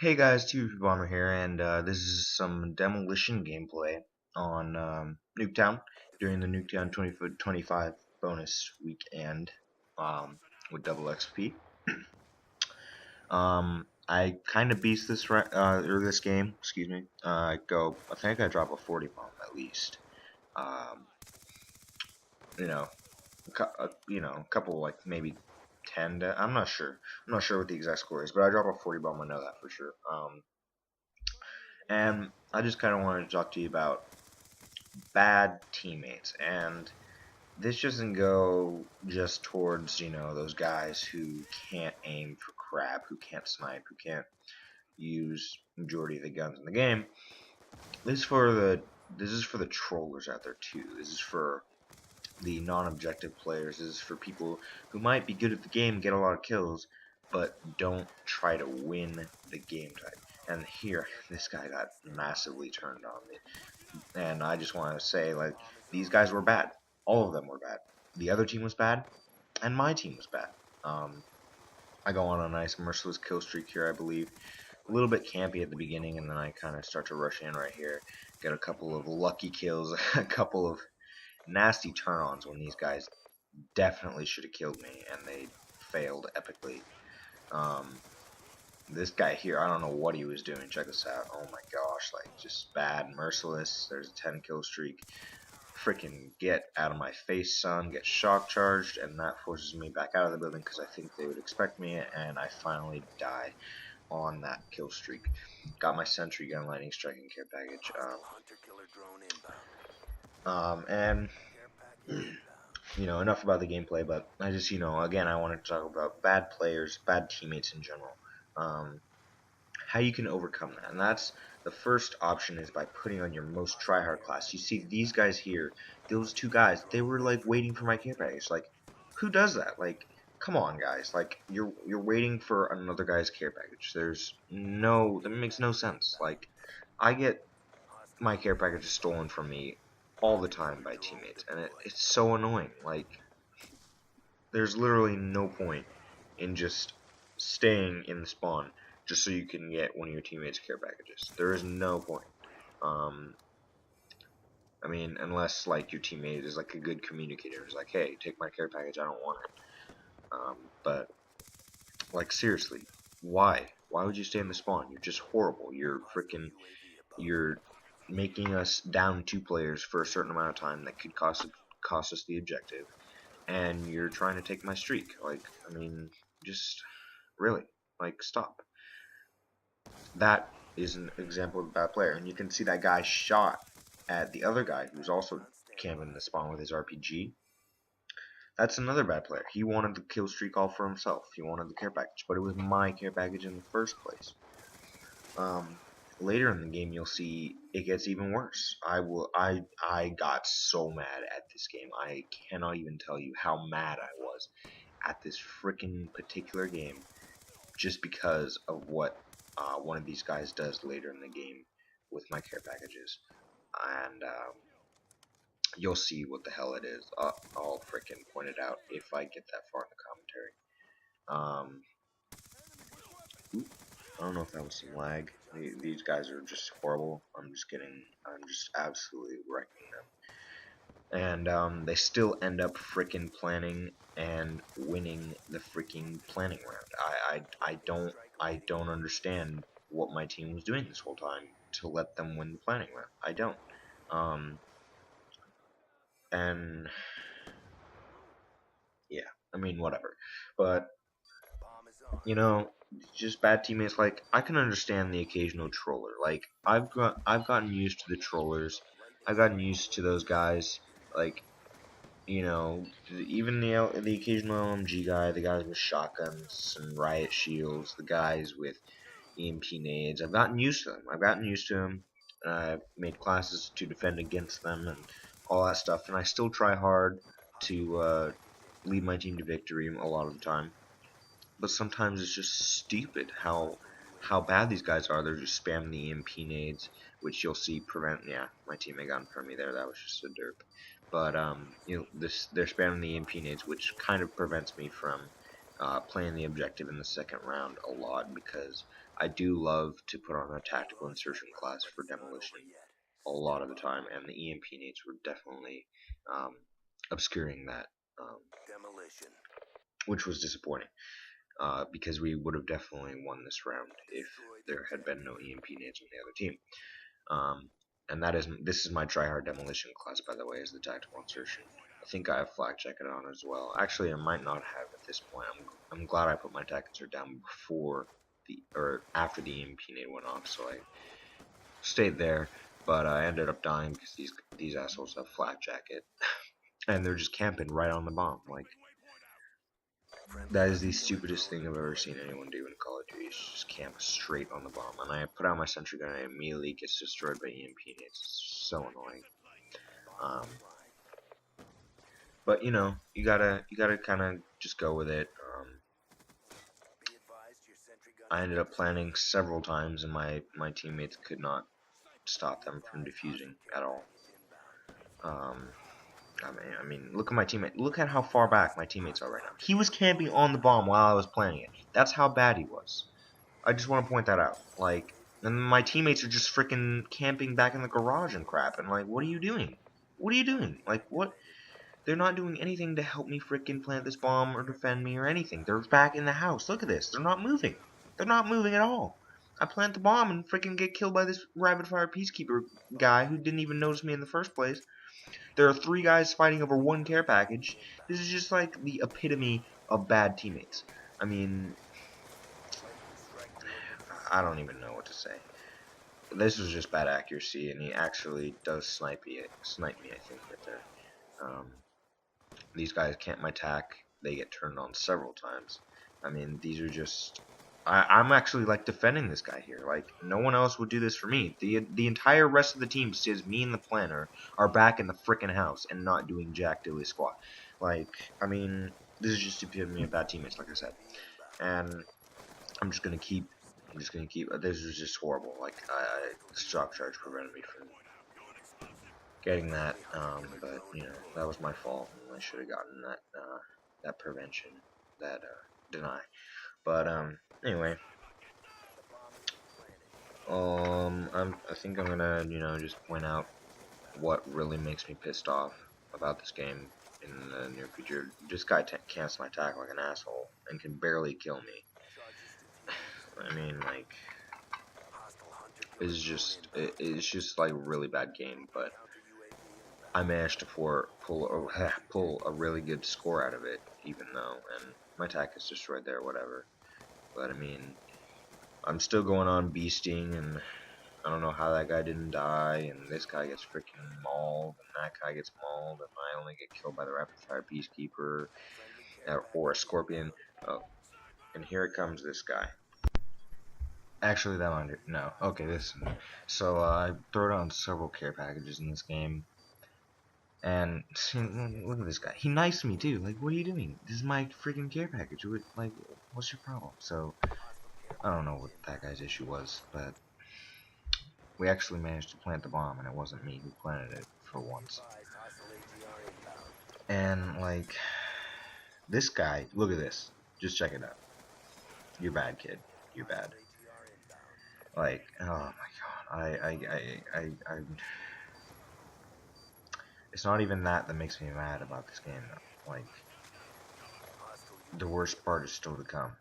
Hey guys, TV Bomber here, and this is some demolition gameplay on Nuketown during the Nuketown 2025 bonus weekend with double XP. I kind of beast this or this game, excuse me. I think I drop a 40 bomb at least. Um, you know, a couple like maybe 10. I'm not sure. I'm not sure what the exact score is, but I drop a 40 bomb. I know that for sure. And I just kind of wanted to talk to you about bad teammates. And this doesn't go just towards, those guys who can't aim for crap, who can't snipe, who can't use majority of the guns in the game. This is for the trollers out there too. This is for the non-objective players. This is for people who might be good at the game, get a lot of kills, but don't try to win the game type. And here, this guy got massively turned on me. And I just want to say, like, these guys were bad. All of them were bad. The other team was bad, and my team was bad. I go on a nice merciless kill streak here, I believe. A little bit campy at the beginning, and then I kind of start to rush in right here. Get a couple of lucky kills, a couple of nasty turn-ons when these guys definitely should have killed me, and they failed epically. This guy here, I don't know what he was doing. Check this out. Oh my gosh, like, just bad, merciless. There's a 10 kill streak. Freaking get out of my face, son. Get shock charged, and that forces me back out of the building because I think they would expect me, and I finally die on that kill streak. Got my sentry gun, lightning strike, and care package. And enough about the gameplay, but I just, again, I wanted to talk about bad players, bad teammates in general. How you can overcome that, and that's the first option is by putting on your most tryhard class. You see these guys here, those two guys, they were like waiting for my care package. Like, who does that? Like, come on, guys. Like, you're waiting for another guy's care package. That makes no sense. Like, I get my care packages stolen from me all the time by teammates, and it's so annoying. Like, there's literally no point in just staying in the spawn just so you can get one of your teammates' care packages. There is no point. I mean, unless like your teammate is like a good communicator, is like, hey, take my care package, I don't want it. But like seriously, why? Why would you stay in the spawn? You're just horrible. You're making us down 2 players for a certain amount of time that could cost us the objective, and you're trying to take my streak. Like, I mean, just really, like, stop. That is an example of a bad player, and you can see that guy shot at the other guy who's also camping the spawn with his RPG. That's another bad player. He wanted the kill streak all for himself. He wanted the care package, but it was my care package in the first place. Later in the game, you'll see it gets even worse. I got so mad at this game. I cannot even tell you how mad I was at this freaking particular game, just because of what one of these guys does later in the game with my care packages, and you'll see what the hell it is. I'll freaking point it out if I get that far in the commentary. I don't know if that was some lag. These guys are just horrible. I'm just absolutely wrecking them. And they still end up freaking planning and winning the freaking planning round. I don't understand what my team was doing this whole time to let them win the planning round. I don't. And yeah, I mean, whatever. But just bad teammates. Like, I can understand the occasional troller. Like, I've gotten used to the trollers. I've gotten used to those guys. Like, even the occasional LMG guy, the guys with shotguns and riot shields, the guys with EMP nades. I've gotten used to them. And I've made classes to defend against them and all that stuff. And I still try hard to lead my team to victory a lot of the time. But sometimes it's just stupid how bad these guys are. They're just spamming the EMP nades, which you'll see prevent. Yeah, my teammate got in front of me there. That was just a derp. But they're spamming the EMP nades, which kind of prevents me from playing the objective in the second round a lot because I do love to put on a tactical insertion class for demolition a lot of the time, and the EMP nades were definitely um, obscuring that, um, which was disappointing because we would have definitely won this round if there had been no EMP nades on the other team. Um, and this is my tryhard demolition class, by the way, is the tactical insertion. I think I have flak jacket on as well. Actually, I might not have at this point. I'm glad I put my tac insert down before after the EMP nade went off, so I stayed there. But I ended up dying because these assholes have flak jacket, and they're just camping right on the bomb. Like, that is the stupidest thing I've ever seen anyone do in Call of Duty. Is just camp straight on the bomb. And I put out my sentry gun and it immediately gets destroyed by EMP. It's so annoying. Um, but you know, you gotta kind of just go with it. I ended up planning several times, and my teammates could not stop them from defusing at all. I mean, look at my teammate. Look at how far back my teammates are right now. He was camping on the bomb while I was planning it. That's how bad he was. I just want to point that out. Like, and my teammates are just freaking camping back in the garage and crap. And like, what are you doing? What are you doing? Like, what? They're not doing anything to help me freaking plant this bomb or defend me or anything. They're back in the house. Look at this. They're not moving. They're not moving at all. I plant the bomb and freaking get killed by this rapid fire peacekeeper guy who didn't even notice me in the first place. There are 3 guys fighting over 1 care package. This is just like the epitome of bad teammates. I mean, I don't even know what to say. This was just bad accuracy, and he actually does snipe me, I think, right there. These guys can't my tac. They get turned on several times. I mean, these are just... I'm actually, like, defending this guy here. Like, no one else would do this for me. The entire rest of the team, says me and the planner, are back in the frickin' house and not doing jack diddly squat. Like, I mean, this is just epitome of bad teammates, like I said. And I'm just gonna keep... This was just horrible. Like, shock charge prevented me from getting that, but you know, that was my fault. I should have gotten that prevention, that deny. But anyway, I think I'm gonna, you know, just point out what really makes me pissed off about this game in the near future. This guy cancels my attack like an asshole and can barely kill me. I mean, like, it's just like a really bad game, but I managed to pull a really good score out of it, even though, and my attack is destroyed there, whatever. But I mean, I'm still going on beasting, and I don't know how that guy didn't die, and this guy gets freaking mauled, and that guy gets mauled, and I only get killed by the rapid fire peacekeeper or a scorpion. Oh, and here it comes, this guy. Actually, that one, no. Okay, this. So I throw down several care packages in this game. And see, look at this guy. He knifes me too. Like, what are you doing? This is my freaking care package. Like, what's your problem? So, I don't know what that guy's issue was, but we actually managed to plant the bomb, and it wasn't me who planted it for once. And like, this guy, look at this. Just check it out. You're bad, kid. You're bad. Like, oh my god. I It's not even that makes me mad about this game, though. Like, the worst part is still to come.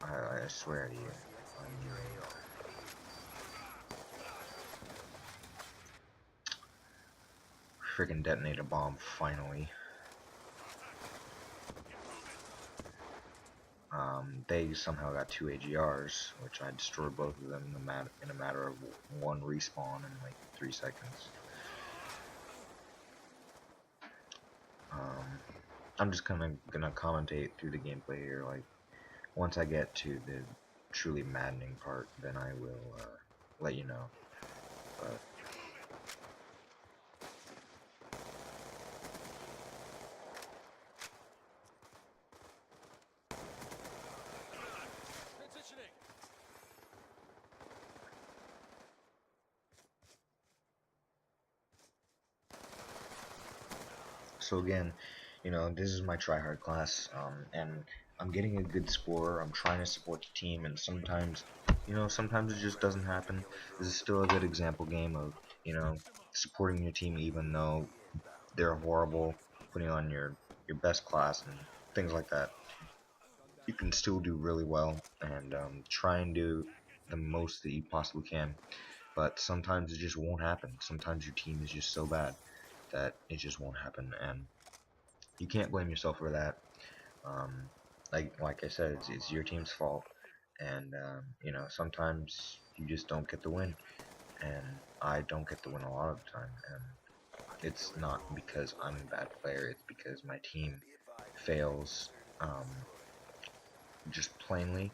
I swear to you. Freaking detonate a bomb, finally. They somehow got 2 AGRs, which I destroyed both of them in a matter of 1 respawn in like 3 seconds. I'm just kind of gonna commentate through the gameplay here. Like, once I get to the truly maddening part, then I will let you know. But so again, you know, this is my tryhard class, and I'm getting a good score. I'm trying to support the team, and sometimes, sometimes it just doesn't happen. This is still a good example game of, supporting your team even though they're horrible, putting on your best class and things like that. You can still do really well and try and do the most that you possibly can. But sometimes it just won't happen. Sometimes your team is just so bad that it just won't happen, and you can't blame yourself for that. Um, like I said, it's your team's fault, and sometimes you just don't get the win, and I don't get the win a lot of the time, and it's not because I'm a bad player. It's because my team fails, just plainly,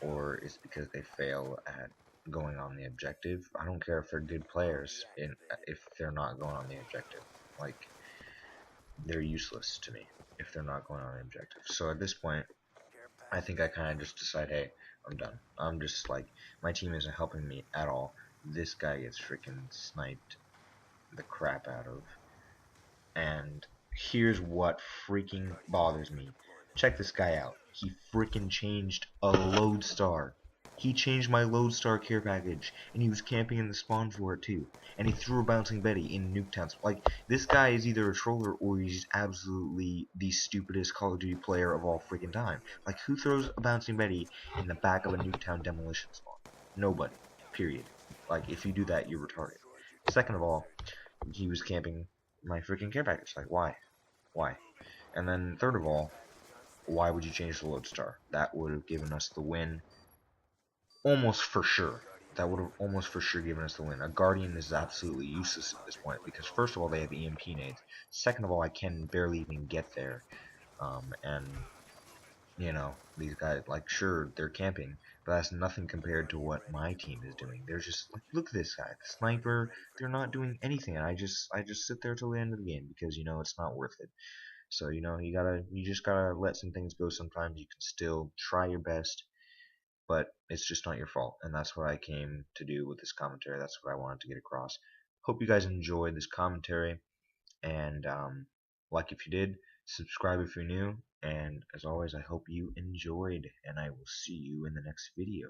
or it's because they fail at going on the objective. I don't care if they're good players, if they're not going on the objective. Like, they're useless to me if they're not going on the objective. So at this point, I think I kind of just decide, hey, I'm done. I'm just like, my team isn't helping me at all. This guy gets freaking sniped the crap out of. And here's what freaking bothers me. Check this guy out. He freaking changed a lodestar. He changed my lodestar care package, and he was camping in the spawn for it too. And he threw a bouncing Betty in Nuketown. Like, this guy is either a troller or he's absolutely the stupidest Call of Duty player of all freaking time. Like, who throws a bouncing Betty in the back of a Nuketown demolition spawn? Nobody. Period. Like, if you do that, you're retarded. Second of all, he was camping my freaking care package. Like, why? Why? And then third of all, why would you change the lodestar? That would have given us the win almost for sure. That would have almost for sure given us the win. A Guardian is absolutely useless at this point because first of all they have EMP nades. Second of all, I can barely even get there. And these guys, like, sure, they're camping, but that's nothing compared to what my team is doing. They're just like, look at this guy, the sniper. They're not doing anything, and I just sit there till the end of the game because it's not worth it. So you just gotta let some things go. Sometimes you can still try your best, but it's just not your fault, and that's what I came to do with this commentary. That's what I wanted to get across. Hope you guys enjoyed this commentary, and like if you did, subscribe if you're new, and as always, I hope you enjoyed, and I will see you in the next video.